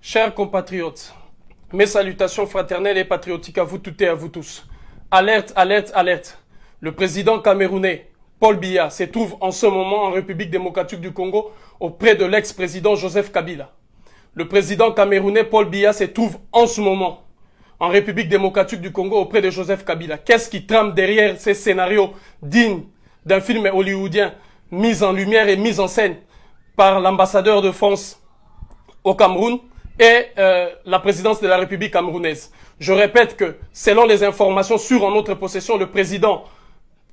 Chers compatriotes, mes salutations fraternelles et patriotiques à vous toutes et à vous tous. Alerte, alerte, alerte. Le président camerounais, Paul Biya, se trouve en ce moment en République démocratique du Congo auprès de l'ex-président Joseph Kabila. Le président camerounais Paul Biya se trouve en ce moment en République démocratique du Congo auprès de Joseph Kabila. Qu'est-ce qui trame derrière ces scénarios dignes d'un film hollywoodien mis en lumière et mis en scène par l'ambassadeur de France au Cameroun et la présidence de la République camerounaise? Je répète que, selon les informations sur en notre possession, le président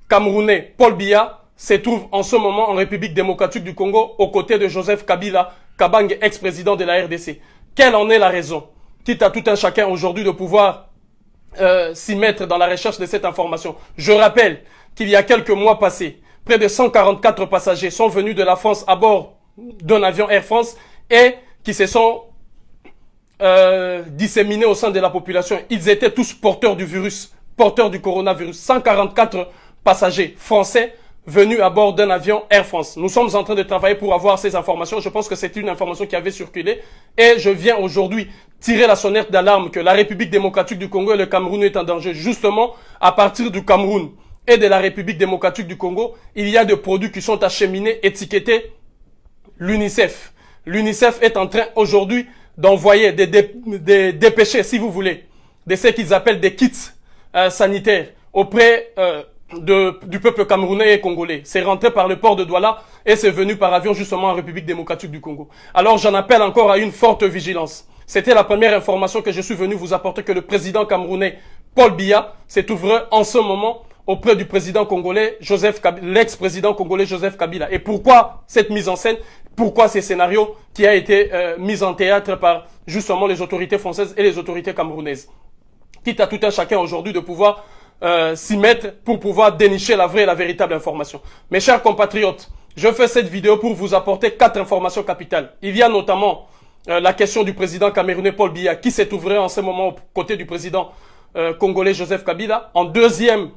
camerounais Paul Biya se trouve en ce moment en République démocratique du Congo aux côtés de Joseph Kabila Kabange, ex-président de la RDC. Quelle en est la raison? Quitte à tout un chacun aujourd'hui de pouvoir s'y mettre dans la recherche de cette information. Je rappelle qu'il y a quelques mois passés, près de 144 passagers sont venus de la France à bord d'un avion Air France et qui se sont disséminés au sein de la population. Ils étaient tous porteurs du virus, porteurs du coronavirus. 144 passagers français venus à bord d'un avion Air France. Nous sommes en train de travailler pour avoir ces informations. Je pense que c'est une information qui avait circulé. Et je viens aujourd'hui tirer la sonnette d'alarme que la République démocratique du Congo et le Cameroun est en danger. Justement, à partir du Cameroun et de la République démocratique du Congo, il y a des produits qui sont acheminés, étiquetés l'UNICEF. L'UNICEF est en train aujourd'hui d'envoyer des dépêchés, si vous voulez, de ce qu'ils appellent des kits sanitaires auprès du peuple camerounais et congolais. C'est rentré par le port de Douala et c'est venu par avion justement en République démocratique du Congo. Alors j'en appelle encore à une forte vigilance. C'était la première information que je suis venu vous apporter, que le président camerounais Paul Biya se trouverait en ce moment auprès du président congolais l'ex-président congolais Joseph Kabila. Et pourquoi cette mise en scène? Pourquoi ces scénarios qui a été mis en théâtre par justement les autorités françaises et les autorités camerounaises? Quitte à tout un chacun aujourd'hui de pouvoir s'y mettre pour pouvoir dénicher la vraie et la véritable information. Mes chers compatriotes, je fais cette vidéo pour vous apporter 4 informations capitales. Il y a notamment la question du président camerounais Paul Biya qui s'est ouvert en ce moment aux côtés du président congolais Joseph Kabila. En deuxième,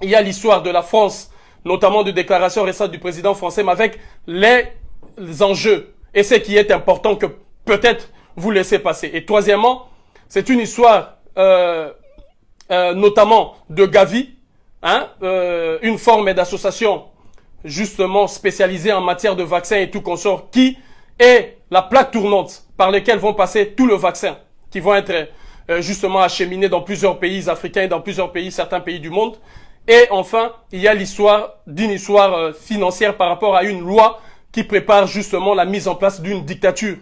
il y a l'histoire de la France, notamment de déclarations récentes du président français, mais avec les enjeux et ce qui est important que peut-être vous laissez passer. Et troisièmement, c'est une histoire notamment de Gavi, une forme d'association justement spécialisée en matière de vaccins et tout consort, qui est la plaque tournante par laquelle vont passer tous les vaccins qui vont être justement acheminés dans plusieurs pays africains et dans plusieurs pays, certains pays du monde. Et enfin, il y a l'histoire d'une histoire financière par rapport à une loi qui prépare justement la mise en place d'une dictature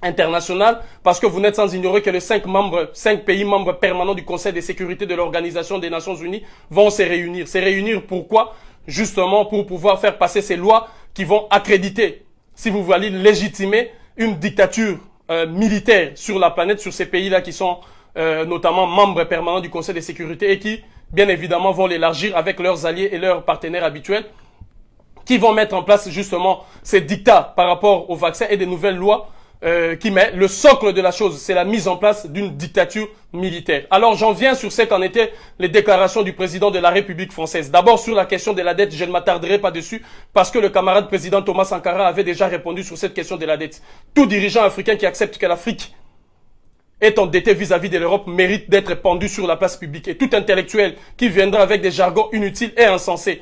internationale, parce que vous n'êtes sans ignorer que les 5 pays membres permanents du Conseil de sécurité de l'Organisation des Nations Unies vont se réunir. Se réunir pourquoi? Justement pour pouvoir faire passer ces lois qui vont accréditer, si vous voulez, légitimer une dictature militaire sur la planète, sur ces pays-là qui sont notamment membres permanents du Conseil de sécurité et qui, bien évidemment, vont l'élargir avec leurs alliés et leurs partenaires habituels, qui vont mettre en place justement ces dictats par rapport aux vaccins et des nouvelles lois qui met le socle de la chose, c'est la mise en place d'une dictature militaire. Alors j'en viens sur ce qu'en étaient les déclarations du président de la République française. D'abord sur la question de la dette, je ne m'attarderai pas dessus parce que le camarade président Thomas Sankara avait déjà répondu sur cette question de la dette. Tout dirigeant africain qui accepte que l'Afrique est endetté vis-à-vis de l'Europe mérite d'être pendu sur la place publique. Et tout intellectuel qui viendra avec des jargons inutiles et insensés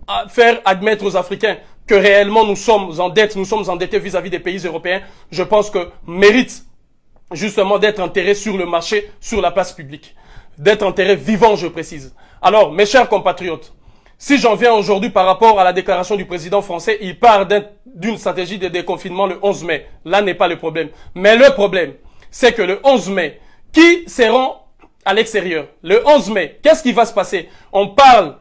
à faire admettre aux Africains que réellement nous sommes en dette, nous sommes endettés vis-à-vis des pays européens, je pense que mérite justement d'être enterré sur le marché, sur la place publique. D'être enterré vivant, je précise. Alors, mes chers compatriotes, si j'en viens aujourd'hui par rapport à la déclaration du président français, il part d'une stratégie de déconfinement le 11 mai. Là n'est pas le problème. Mais le problème, c'est que le 11 mai, qui seront à l'extérieur? Le 11 mai, qu'est-ce qui va se passer? On parle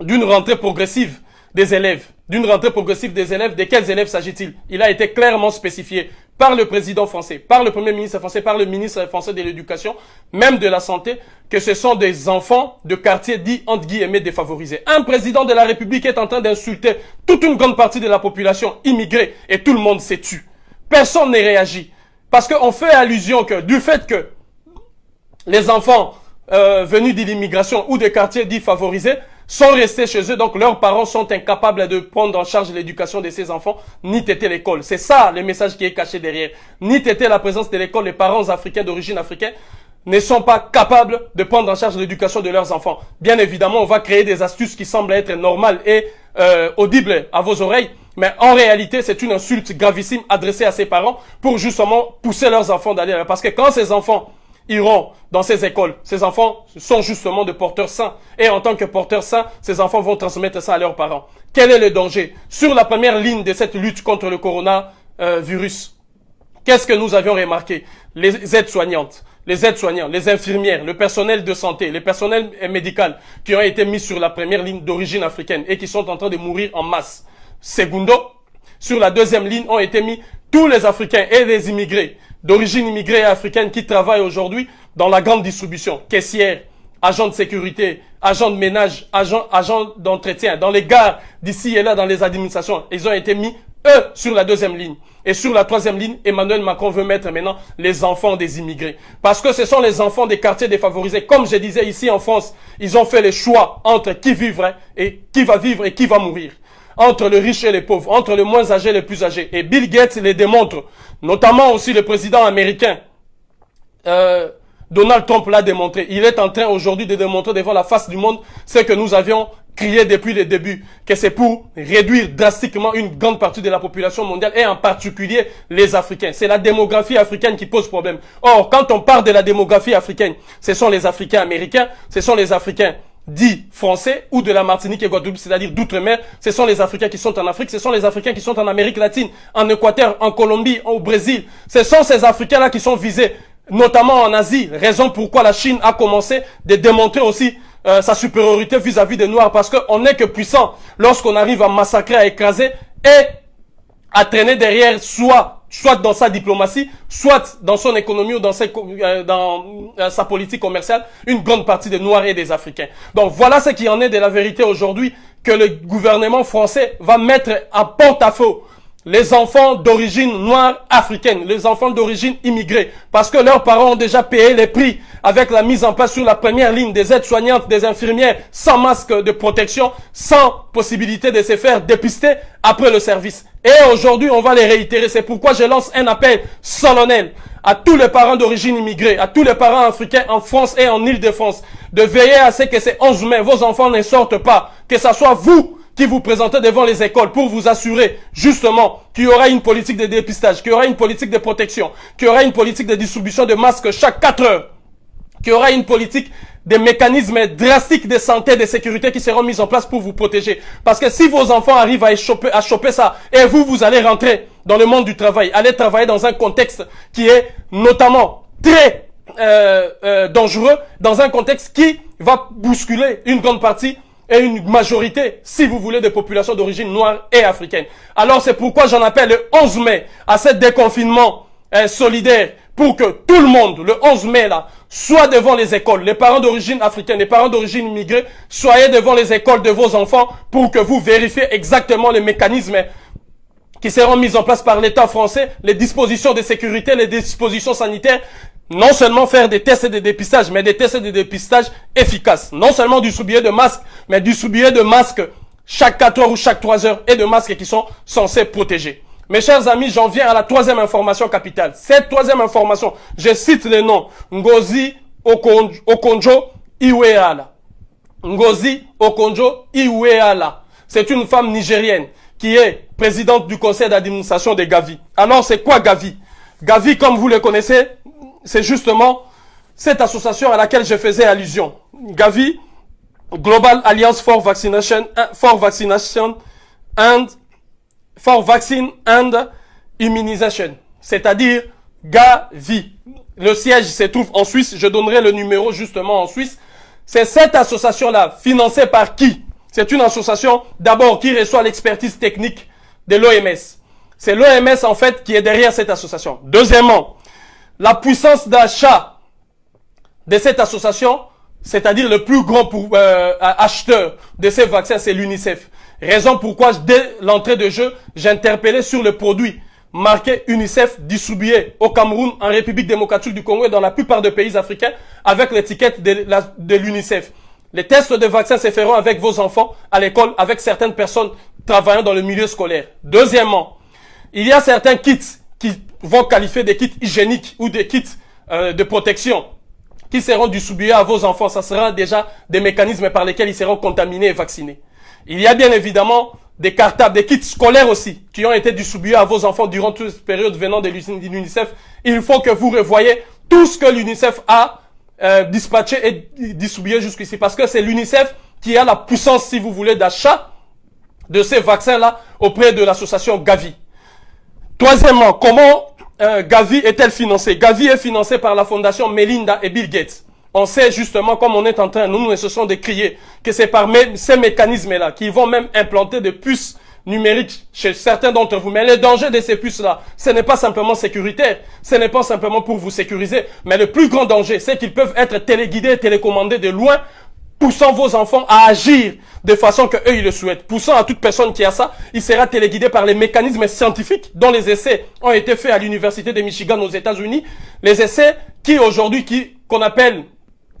d'une rentrée progressive des élèves. D'une rentrée progressive des élèves, de quels élèves s'agit-il? Il a été clairement spécifié par le président français, par le premier ministre français, par le ministre français de l'Éducation, même de la Santé, que ce sont des enfants de quartiers dits entre guillemets défavorisés. Un président de la République est en train d'insulter toute une grande partie de la population immigrée et tout le monde s'est tué. Personne n'est réagi. Parce qu'on fait allusion que du fait que les enfants venus de l'immigration ou des quartiers dits favorisés sont restés chez eux, donc leurs parents sont incapables de prendre en charge l'éducation de ces enfants, ni téter l'école. C'est ça le message qui est caché derrière. Ni téter la présence de l'école, les parents africains d'origine africaine ne sont pas capables de prendre en charge l'éducation de leurs enfants. Bien évidemment, on va créer des astuces qui semblent être normales et audibles à vos oreilles, mais en réalité, c'est une insulte gravissime adressée à ces parents pour justement pousser leurs enfants d'aller là. Parce que quand ces enfants iront dans ces écoles, ces enfants sont justement de porteurs sains. Et en tant que porteurs sains, ces enfants vont transmettre ça à leurs parents. Quel est le danger? Sur la première ligne de cette lutte contre le coronavirus, qu'est-ce que nous avions remarqué? Les aides-soignantes, les aides-soignants, les infirmières, le personnel de santé, le personnel médical qui ont été mis sur la première ligne d'origine africaine et qui sont en train de mourir en masse. Segundo, sur la deuxième ligne ont été mis tous les Africains et les immigrés d'origine immigrée et africaine qui travaillent aujourd'hui dans la grande distribution, caissières, agents de sécurité, agents de ménage, agents d'entretien, dans les gares d'ici et là, dans les administrations. Ils ont été mis, eux, sur la deuxième ligne. Et sur la troisième ligne, Emmanuel Macron veut mettre maintenant les enfants des immigrés. Parce que ce sont les enfants des quartiers défavorisés. Comme je disais ici en France, ils ont fait le choix entre qui vivrait et qui va vivre et qui va mourir. Entre le riche et les pauvres, entre le moins âgé et le plus âgé. Et Bill Gates les démontre, notamment aussi le président américain, Donald Trump l'a démontré. Il est en train aujourd'hui de démontrer devant la face du monde ce que nous avions crié depuis le début, que c'est pour réduire drastiquement une grande partie de la population mondiale et en particulier les Africains. C'est la démographie africaine qui pose problème. Or, quand on parle de la démographie africaine, ce sont les Africains américains, ce sont les Africains dits français ou de la Martinique et Guadeloupe, c'est-à-dire d'outre-mer. Ce sont les Africains qui sont en Afrique, ce sont les Africains qui sont en Amérique latine, en Équateur, en Colombie, au Brésil. Ce sont ces Africains-là qui sont visés, notamment en Asie. Raison pourquoi la Chine a commencé de démontrer aussi sa supériorité vis-à-vis des Noirs, parce qu'on n'est que puissant lorsqu'on arrive à massacrer, à écraser et à traîner derrière soit dans sa diplomatie, soit dans son économie ou dans sa politique commerciale, une grande partie des Noirs et des Africains. Donc voilà ce qui en est de la vérité aujourd'hui, que le gouvernement français va mettre à porte-à-faux les enfants d'origine noire africaine, les enfants d'origine immigrée, parce que leurs parents ont déjà payé les prix avec la mise en place sur la première ligne des aides-soignantes, des infirmières, sans masque de protection, sans possibilité de se faire dépister après le service. Et aujourd'hui, on va les réitérer. C'est pourquoi je lance un appel solennel à tous les parents d'origine immigrée, à tous les parents africains en France et en Île-de-France, de veiller à ce que ces 11 mai, vos enfants ne sortent pas, que ce soit vous qui vous présentez devant les écoles pour vous assurer justement qu'il y aura une politique de dépistage, qu'il y aura une politique de protection, qu'il y aura une politique de distribution de masques chaque 4 heures, qu'il y aura une politique des mécanismes drastiques de santé et de sécurité qui seront mis en place pour vous protéger. Parce que si vos enfants arrivent à choper ça, et vous allez rentrer dans le monde du travail, allez travailler dans un contexte qui est notamment très dangereux, dans un contexte qui va bousculer une grande partie et une majorité, si vous voulez, des populations d'origine noire et africaine. Alors c'est pourquoi j'en appelle le 11 mai à ce déconfinement solidaire, pour que tout le monde, le 11 mai là, soit devant les écoles. Les parents d'origine africaine, les parents d'origine immigrée, soyez devant les écoles de vos enfants pour que vous vérifiez exactement les mécanismes qui seront mis en place par l'État français, les dispositions de sécurité, les dispositions sanitaires. Non seulement faire des tests et des dépistages, mais des tests et des dépistages efficaces. Non seulement distribuer de masques, mais distribuer de masques chaque 4 heures ou chaque 3 heures et de masques qui sont censés protéger. Mes chers amis, j'en viens à la troisième information capitale. Cette troisième information, je cite le nom. Ngozi Okonjo-Iweala. Ngozi Okonjo-Iweala. C'est une femme nigérienne qui est présidente du conseil d'administration de Gavi. Alors, c'est quoi Gavi? Gavi, comme vous le connaissez, c'est justement cette association à laquelle je faisais allusion. Gavi, Global Alliance for Vaccine and Immunization. C'est-à-dire Gavi. Le siège se trouve en Suisse. Je donnerai le numéro justement en Suisse. C'est cette association-là, financée par qui? C'est une association d'abord qui reçoit l'expertise technique de l'OMS. C'est l'OMS en fait qui est derrière cette association. Deuxièmement, la puissance d'achat de cette association, c'est-à-dire le plus grand acheteur de ces vaccins, c'est l'UNICEF. Raison pourquoi, dès l'entrée de jeu, j'interpellais sur le produit marqué UNICEF distribué au Cameroun, en République démocratique du Congo et dans la plupart des pays africains avec l'étiquette de l'UNICEF. Les tests de vaccins se feront avec vos enfants à l'école, avec certaines personnes travaillant dans le milieu scolaire. Deuxièmement, il y a certains kits qui vont qualifier des kits hygiéniques ou des kits de protection qui seront distribués à vos enfants. Ça sera déjà des mécanismes par lesquels ils seront contaminés et vaccinés. Il y a bien évidemment des cartables, des kits scolaires aussi, qui ont été distribués à vos enfants durant toute cette période venant de l'UNICEF. Il faut que vous revoyez tout ce que l'UNICEF a dispatché et distribué jusqu'ici. Parce que c'est l'UNICEF qui a la puissance, si vous voulez, d'achat de ces vaccins-là auprès de l'association Gavi. Troisièmement, comment Gavi est-elle financée? Gavi est financée par la fondation Melinda et Bill Gates. On sait justement, comme on est en train, nous ne cessons de crier, que c'est par ces mécanismes-là qui vont même implanter des puces numériques chez certains d'entre vous. Mais le danger de ces puces-là, ce n'est pas simplement sécuritaire, ce n'est pas simplement pour vous sécuriser, mais le plus grand danger, c'est qu'ils peuvent être téléguidés et télécommandés de loin, poussant vos enfants à agir de façon que eux ils le souhaitent. Poussant à toute personne qui a ça, il sera téléguidé par les mécanismes scientifiques dont les essais ont été faits à l'université de Michigan aux États-Unis. Les essais qui aujourd'hui, qu'on appelle,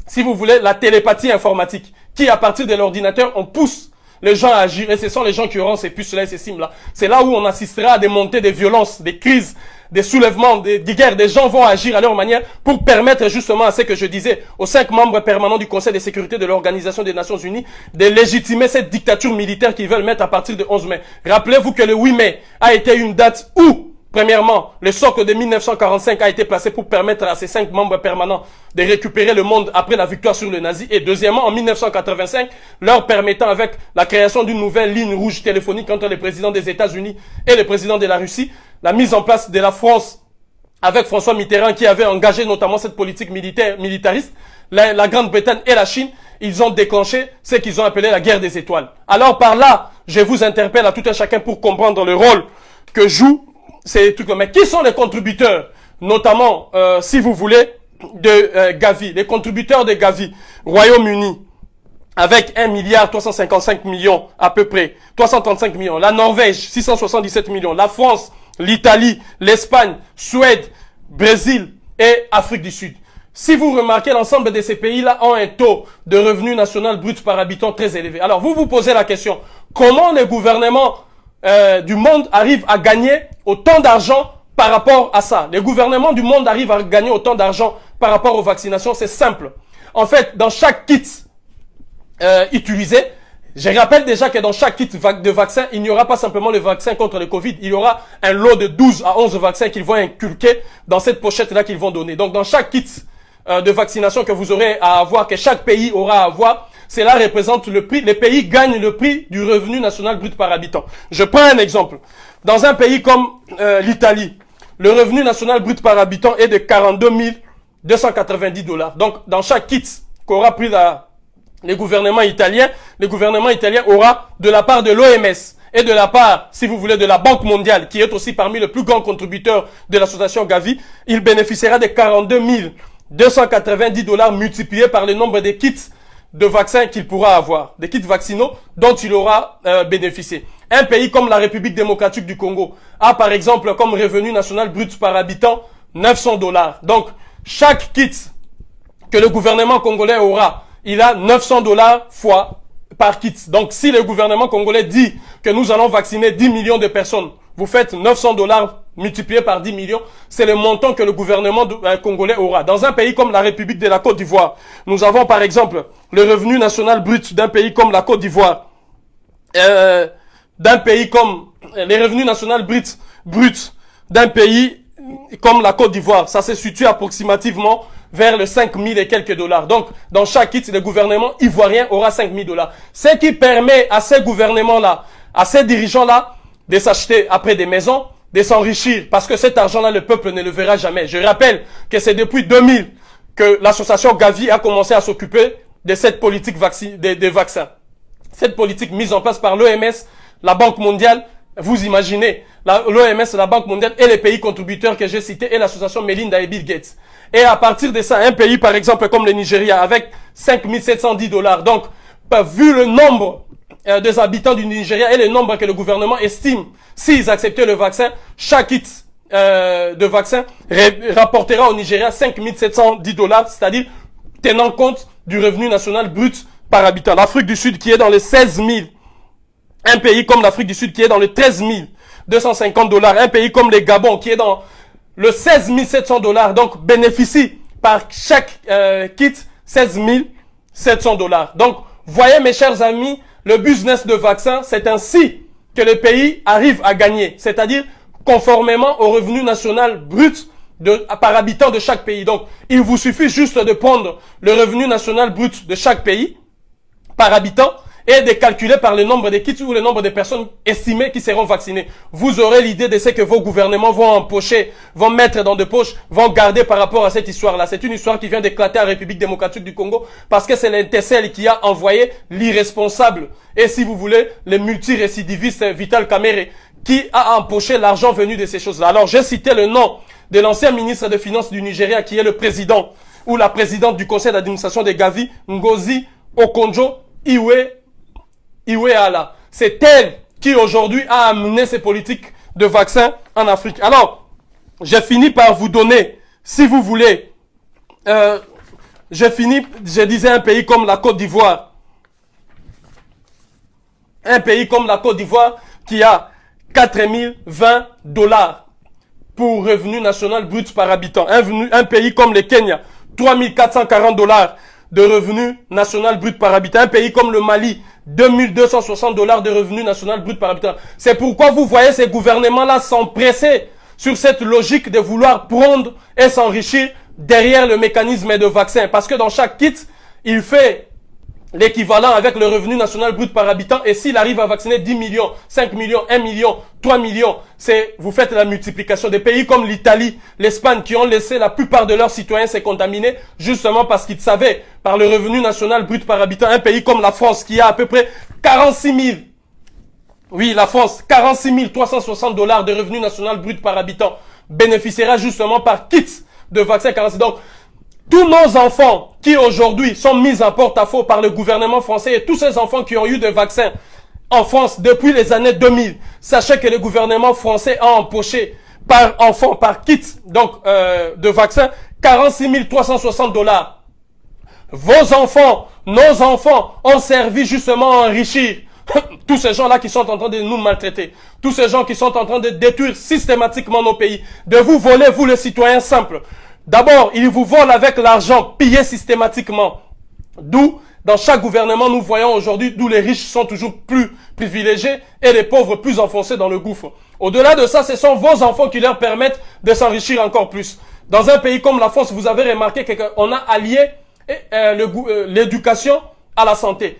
si vous voulez, la télépathie informatique, qui à partir de l'ordinateur, on pousse les gens à agir, et ce sont les gens qui auront ces puces-là et ces cimes-là. C'est là où on assistera à des montées de violences, des crises, des soulèvements, des guerres. Des gens vont agir à leur manière pour permettre justement à ce que je disais, aux 5 membres permanents du Conseil de sécurité de l'Organisation des Nations Unies, de légitimer cette dictature militaire qu'ils veulent mettre à partir de 11 mai. Rappelez-vous que le 8 mai a été une date où, premièrement, le socle de 1945 a été placé pour permettre à ces 5 membres permanents de récupérer le monde après la victoire sur le nazi. Et deuxièmement, en 1985, leur permettant avec la création d'une nouvelle ligne rouge téléphonique entre le président des États-Unis et le président de la Russie, la mise en place de la France avec François Mitterrand qui avait engagé notamment cette politique militariste, la Grande-Bretagne et la Chine, ils ont déclenché ce qu'ils ont appelé la guerre des étoiles. Alors par là, je vous interpelle à tout un chacun pour comprendre le rôle que joue ces trucs-là. Mais qui sont les contributeurs, notamment, si vous voulez, de Gavi, les contributeurs de Gavi, Royaume-Uni, avec 1,355 milliard à peu près, 335 millions, la Norvège, 677 millions, la France, l'Italie, l'Espagne, Suède, Brésil et Afrique du Sud. Si vous remarquez, l'ensemble de ces pays-là ont un taux de revenu national brut par habitant très élevé. Alors, vous vous posez la question, comment les gouvernements du monde arrivent à gagner autant d'argent par rapport à ça? Les gouvernements du monde arrivent à gagner autant d'argent par rapport aux vaccinations. C'est simple. En fait, dans chaque kit utilisé, je rappelle déjà que dans chaque kit de vaccin, il n'y aura pas simplement le vaccin contre le Covid. Il y aura un lot de 12 à 11 vaccins qu'ils vont inculquer dans cette pochette-là qu'ils vont donner. Donc, dans chaque kit de vaccination que vous aurez à avoir, que chaque pays aura à avoir, cela représente le prix. Les pays gagnent le prix du revenu national brut par habitant. Je prends un exemple. Dans un pays comme l'Italie, le revenu national brut par habitant est de 42 290 $. Donc, dans chaque kit qu'aura pris le gouvernement italien aura de la part de l'OMS et de la part, si vous voulez, de la Banque mondiale, qui est aussi parmi les plus grands contributeurs de l'association Gavi, il bénéficiera de 42 290 $ multipliés par le nombre de kits de vaccins qu'il pourra avoir, des kits vaccinaux dont il aura bénéficié. Un pays comme la République démocratique du Congo a par exemple comme revenu national brut par habitant 900 $. Donc, chaque kit que le gouvernement congolais aura, il a 900 $ fois par kit. Donc, si le gouvernement congolais dit que nous allons vacciner 10 millions de personnes, vous faites 900 $ multiplié par 10 millions, c'est le montant que le gouvernement congolais aura. Dans un pays comme la République de la Côte d'Ivoire, nous avons par exemple le revenu national brut d'un pays comme la Côte d'Ivoire, d'un pays comme les revenus nationaux bruts d'un pays comme la Côte d'Ivoire, ça se situe approximativement vers le 5 000 et quelques $. Donc, dans chaque kit, le gouvernement ivoirien aura 5 000 $. Ce qui permet à ces gouvernements-là, à ces dirigeants-là, de s'acheter après des maisons, de s'enrichir, parce que cet argent-là, le peuple ne le verra jamais. Je rappelle que c'est depuis 2000 que l'association Gavi a commencé à s'occuper de cette politique des vaccins. Cette politique mise en place par l'OMS, la Banque mondiale, vous imaginez, l'OMS, la Banque mondiale et les pays contributeurs que j'ai cités et l'association Melinda et Bill Gates. Et à partir de ça, un pays par exemple comme le Nigeria avec 5 710 $. Donc, vu le nombre des habitants du Nigeria et le nombre que le gouvernement estime, s'ils acceptaient le vaccin, chaque kit de vaccin rapportera au Nigeria 5 710 $, c'est-à-dire tenant compte du revenu national brut par habitant. L'Afrique du Sud qui est dans les 16 000. Un pays comme l'Afrique du Sud qui est dans les 13 250 $. Un pays comme le Gabon qui est dans le 16 700 $. Donc, bénéficie par chaque kit 16 700 $. Donc, voyez mes chers amis, le business de vaccins, c'est ainsi que le pays arrive à gagner. C'est-à-dire conformément au revenu national brut par habitant de chaque pays. Donc, il vous suffit juste de prendre le revenu national brut de chaque pays par habitant et de calculer par le nombre de kits ou le nombre de personnes estimées qui seront vaccinées. Vous aurez l'idée de ce que vos gouvernements vont empocher, vont mettre dans des poches, vont garder par rapport à cette histoire-là. C'est une histoire qui vient d'éclater en République démocratique du Congo parce que c'est l'NTCL qui a envoyé l'irresponsable et, si vous voulez, le multirécidiviste Vital Kamerhe qui a empoché l'argent venu de ces choses-là. Alors, j'ai cité le nom de l'ancien ministre des Finances du Nigeria qui est le président ou la présidente du conseil d'administration de Gavi, Ngozi Okonjo-Iweala. C'est elle qui aujourd'hui a amené ces politiques de vaccins en Afrique. Alors, j'ai fini par vous donner, si vous voulez, je disais un pays comme la Côte d'Ivoire. Un pays comme la Côte d'Ivoire qui a 4020 $ pour revenu national brut par habitant. Un pays comme le Kenya, 3440 $ de revenu national brut par habitant. Un pays comme le Mali, 2260 $ de revenu national brut par habitant. C'est pourquoi vous voyez ces gouvernements-là s'empresser sur cette logique de vouloir prendre et s'enrichir derrière le mécanisme de vaccin. Parce que dans chaque kit, il fait l'équivalent avec le revenu national brut par habitant, et s'il arrive à vacciner 10 millions, 5 millions, 1 million, 3 millions, vous faites la multiplication. Des pays comme l'Italie, l'Espagne, qui ont laissé la plupart de leurs citoyens se contaminer, justement parce qu'ils savaient, par le revenu national brut par habitant. Un pays comme la France, qui a à peu près 46 000, oui, la France, 46 360 $ de revenu national brut par habitant, bénéficiera justement par kit de vaccin 46. Donc, tous nos enfants qui aujourd'hui sont mis en porte-à-faux par le gouvernement français et tous ces enfants qui ont eu des vaccins en France depuis les années 2000, sachez que le gouvernement français a empoché par enfant, par kit donc de vaccins, 46 360 $. Vos enfants, nos enfants ont servi justement à enrichir tous ces gens-là qui sont en train de nous maltraiter, tous ces gens qui sont en train de détruire systématiquement nos pays, de vous voler, vous les citoyens simples. D'abord, ils vous volent avec l'argent pillé systématiquement. D'où, dans chaque gouvernement, nous voyons aujourd'hui d'où les riches sont toujours plus privilégiés et les pauvres plus enfoncés dans le gouffre. Au-delà de ça, ce sont vos enfants qui leur permettent de s'enrichir encore plus. Dans un pays comme la France, vous avez remarqué qu'on a allié l'éducation à la santé.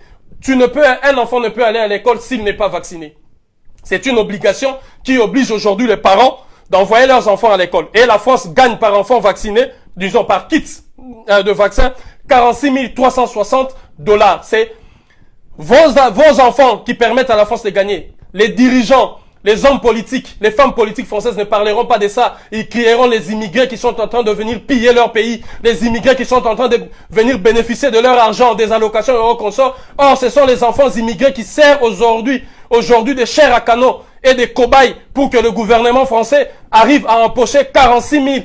Un enfant ne peut aller à l'école s'il n'est pas vacciné. C'est une obligation qui oblige aujourd'hui les parents d'envoyer leurs enfants à l'école. Et la France gagne par enfant vacciné, disons par kit de vaccin, 46 360 $. C'est vos enfants qui permettent à la France de gagner. Les dirigeants, les hommes politiques, les femmes politiques françaises ne parleront pas de ça. Ils crieront les immigrés qui sont en train de venir piller leur pays, les immigrés qui sont en train de venir bénéficier de leur argent, des allocations euro-consorts. Or, ce sont les enfants immigrés qui servent aujourd'hui des chairs à canon et des cobayes pour que le gouvernement français arrive à empocher 46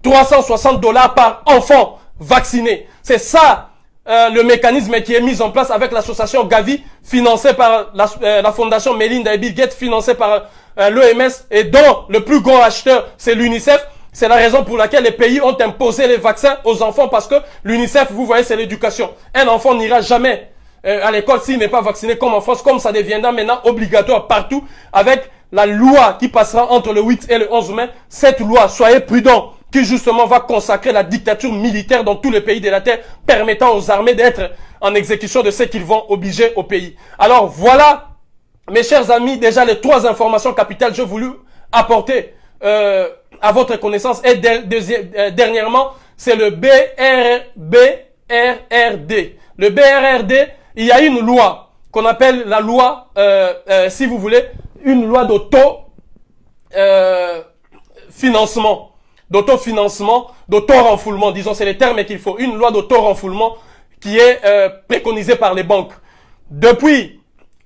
360 $ par enfant vacciné. C'est ça le mécanisme qui est mis en place avec l'association Gavi, financée par la fondation Melinda et Bill Gates, financée par l'OMS, et dont le plus grand acheteur, c'est l'UNICEF. C'est la raison pour laquelle les pays ont imposé les vaccins aux enfants, parce que l'UNICEF, vous voyez, c'est l'éducation. Un enfant n'ira jamais à l'école s'il n'est pas vacciné, comme en France, comme ça deviendra maintenant obligatoire partout, avec la loi qui passera entre le 8 et le 11 mai. Cette loi, soyez prudents, qui justement va consacrer la dictature militaire dans tous les pays de la terre, permettant aux armées d'être en exécution de ce qu'ils vont obliger au pays. Alors voilà, mes chers amis, déjà les 3 informations capitales que j'ai voulu apporter à votre connaissance. Et dernièrement, c'est le BRRD. Le BRRD, il y a une loi qu'on appelle la loi, si vous voulez, une loi d'auto-financement. D'auto-renfoulement, disons, c'est les termes qu'il faut. Une loi d'auto-renfoulement qui est préconisée par les banques. Depuis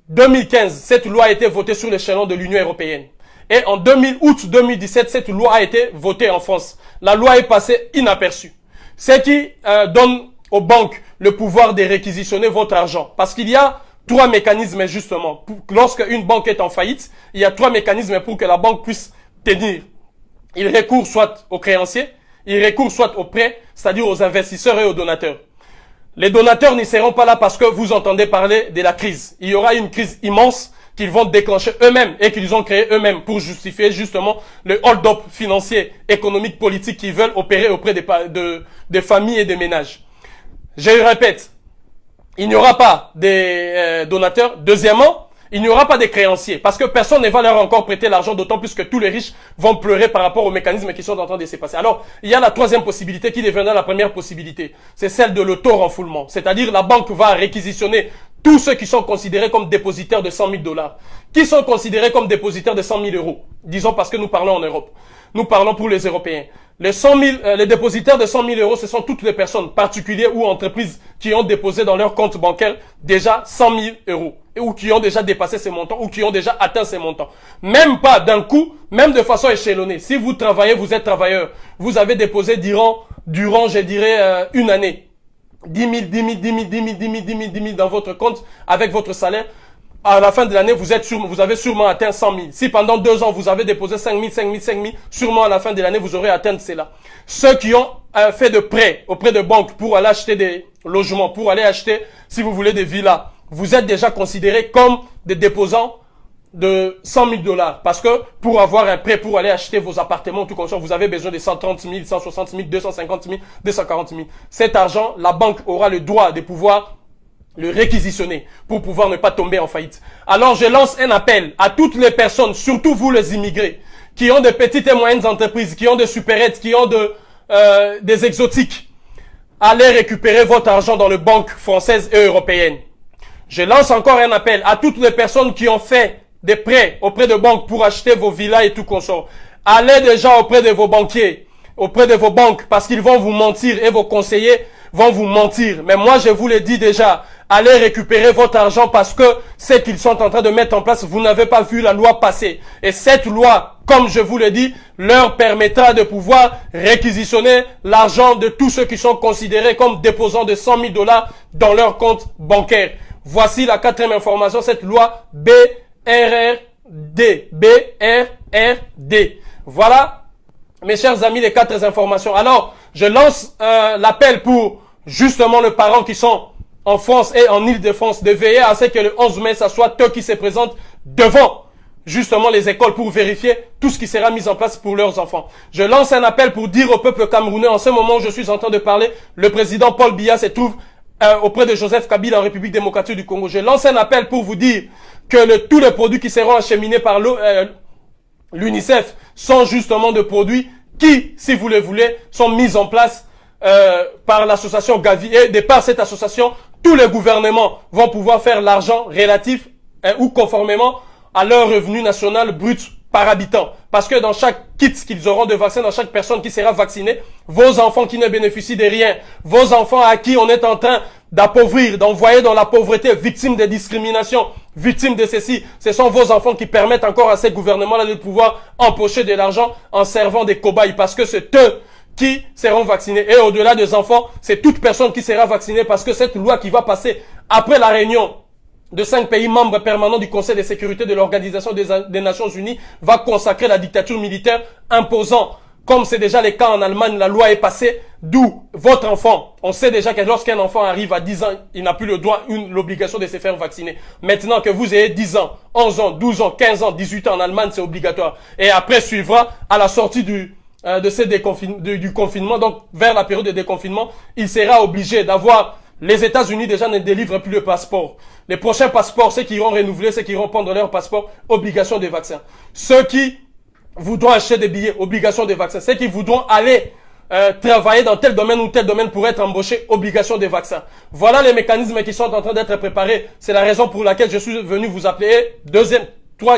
2015, cette loi a été votée sur l'échelon de l'Union européenne. Et en août 2017, cette loi a été votée en France. La loi est passée inaperçue. Ce qui donne aux banques le pouvoir de réquisitionner votre argent. Parce qu'il y a trois mécanismes justement. Lorsque une banque est en faillite, il y a trois mécanismes pour que la banque puisse tenir. Il recourt soit aux créanciers, il recourt soit aux prêts, c'est-à-dire aux investisseurs et aux donateurs. Les donateurs n'y seront pas là parce que vous entendez parler de la crise. Il y aura une crise immense qu'ils vont déclencher eux-mêmes et qu'ils ont créé eux-mêmes pour justifier justement le hold-up financier, économique, politique qu'ils veulent opérer auprès des familles et des ménages. Je le répète, il n'y aura pas des donateurs. Deuxièmement, il n'y aura pas de créanciers parce que personne ne va leur encore prêter l'argent, d'autant plus que tous les riches vont pleurer par rapport aux mécanismes qui sont en train de se passer. Alors, il y a la troisième possibilité qui deviendra la première possibilité. C'est celle de l'auto-renfoulement. C'est-à-dire la banque va réquisitionner tous ceux qui sont considérés comme dépositaires de 100 000 $. Qui sont considérés comme dépositaires de 100 000 €? Disons parce que nous parlons en Europe. Nous parlons pour les Européens. Les dépositaires de 100 000 €, ce sont toutes les personnes, particuliers ou entreprises, qui ont déposé dans leur compte bancaire déjà 100 000 €. Ou qui ont déjà dépassé ces montants, ou qui ont déjà atteint ces montants. Même pas d'un coup, même de façon échelonnée. Si vous travaillez, vous êtes travailleur, vous avez déposé durant je dirais, une année, 10 000, 10 000, 10 000, 10 000, 10 000, 10 000, 10 000 dans votre compte, avec votre salaire, à la fin de l'année, vous avez sûrement atteint 100 000. Si pendant 2 ans, vous avez déposé 5 000, 5 000, 5 000, sûrement à la fin de l'année, vous aurez atteint cela. Ceux qui ont fait de prêts auprès de banques pour aller acheter des logements, pour aller acheter, si vous voulez, des villas, vous êtes déjà considérés comme des déposants de 100 000 $. Parce que pour avoir un prêt, pour aller acheter vos appartements, tout comme ça, vous avez besoin de 130 000, 160 000, 250 000, 240 000. Cet argent, la banque aura le droit de pouvoir le réquisitionner pour pouvoir ne pas tomber en faillite. Alors je lance un appel à toutes les personnes, surtout vous les immigrés, qui ont des petites et moyennes entreprises, qui ont des supérettes, qui ont des exotiques. Allez récupérer votre argent dans les banques françaises et européennes. Je lance encore un appel à toutes les personnes qui ont fait des prêts auprès de banques pour acheter vos villas et tout consort. Allez déjà auprès de vos banquiers, auprès de vos banques, parce qu'ils vont vous mentir et vos conseillers vont vous mentir. Mais moi, je vous l'ai dit déjà, allez récupérer votre argent parce que ce qu'ils sont en train de mettre en place, vous n'avez pas vu la loi passer. Et cette loi, comme je vous l'ai dit, leur permettra de pouvoir réquisitionner l'argent de tous ceux qui sont considérés comme déposants de 100 000 $ dans leur compte bancaire. Voici la quatrième information, cette loi BRRD. BRRD. Voilà, mes chers amis, les 4 informations. Alors, je lance l'appel pour justement les parents qui sont en France et en Île-de-France de veiller à ce que le 11 mai, ça soit eux qui se présentent devant justement les écoles pour vérifier tout ce qui sera mis en place pour leurs enfants. Je lance un appel pour dire au peuple camerounais, en ce moment où je suis en train de parler, le président Paul Biya se trouve auprès de Joseph Kabila en République démocratique du Congo. Je lance un appel pour vous dire que tous les produits qui seront acheminés par l'UNICEF sont justement des produits qui, si vous le voulez, sont mis en place par l'association Gavi. Et de par cette association, tous les gouvernements vont pouvoir faire l'argent relatif ou conformément à leur revenu national brut par habitant. Parce que dans chaque kit qu'ils auront de vaccin, dans chaque personne qui sera vaccinée, vos enfants qui ne bénéficient de rien, vos enfants à qui on est en train d'appauvrir, d'envoyer dans la pauvreté, victimes de discrimination, victimes de ceci, ce sont vos enfants qui permettent encore à ces gouvernements-là de pouvoir empocher de l'argent en servant des cobayes. Parce que c'est eux qui seront vaccinés. Et au-delà des enfants, c'est toute personne qui sera vaccinée parce que cette loi qui va passer après la réunion de 5 pays membres permanents du Conseil de sécurité de l'Organisation des Nations Unies va consacrer la dictature militaire imposant, comme c'est déjà le cas en Allemagne, la loi est passée, d'où votre enfant, on sait déjà que lorsqu'un enfant arrive à 10 ans, il n'a plus le droit, l'obligation de se faire vacciner. Maintenant que vous ayez 10 ans, 11 ans, 12 ans, 15 ans, 18 ans en Allemagne, c'est obligatoire. Et après suivra, à la sortie du confinement, donc vers la période de déconfinement, il sera obligé d'avoir. Les États-Unis déjà ne délivrent plus le passeport. Les prochains passeports, ceux qui iront renouveler, ceux qui iront prendre leur passeport, obligation des vaccins. Ceux qui voudront acheter des billets, obligation des vaccins. Ceux qui voudront aller travailler dans tel domaine ou tel domaine pour être embauchés, obligation des vaccins. Voilà les mécanismes qui sont en train d'être préparés. C'est la raison pour laquelle je suis venu vous appeler.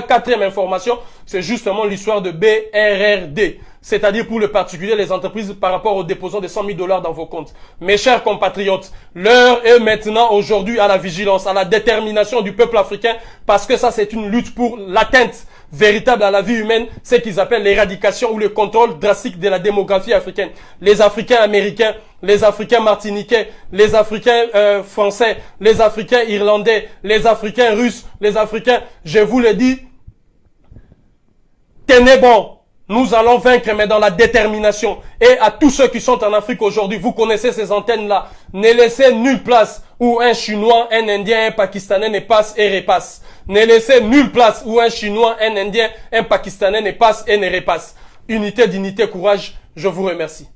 Quatrième information, c'est justement l'histoire de BRRD. C'est-à-dire pour le particulier, les entreprises par rapport aux déposants de 100 000 $ dans vos comptes. Mes chers compatriotes, l'heure est maintenant aujourd'hui à la vigilance, à la détermination du peuple africain, parce que ça c'est une lutte pour l'atteinte véritable à la vie humaine, ce qu'ils appellent l'éradication ou le contrôle drastique de la démographie africaine. Les Africains américains, les Africains martiniquais, les Africains français, les Africains irlandais, les Africains russes, les Africains, je vous le dis, tenez bon. Nous allons vaincre, mais dans la détermination. Et à tous ceux qui sont en Afrique aujourd'hui, vous connaissez ces antennes-là. Ne laissez nulle place où un Chinois, un Indien, un Pakistanais ne passe et repasse. Ne laissez nulle place où un Chinois, un Indien, un Pakistanais ne passe et ne repasse. Unité, dignité, courage. Je vous remercie.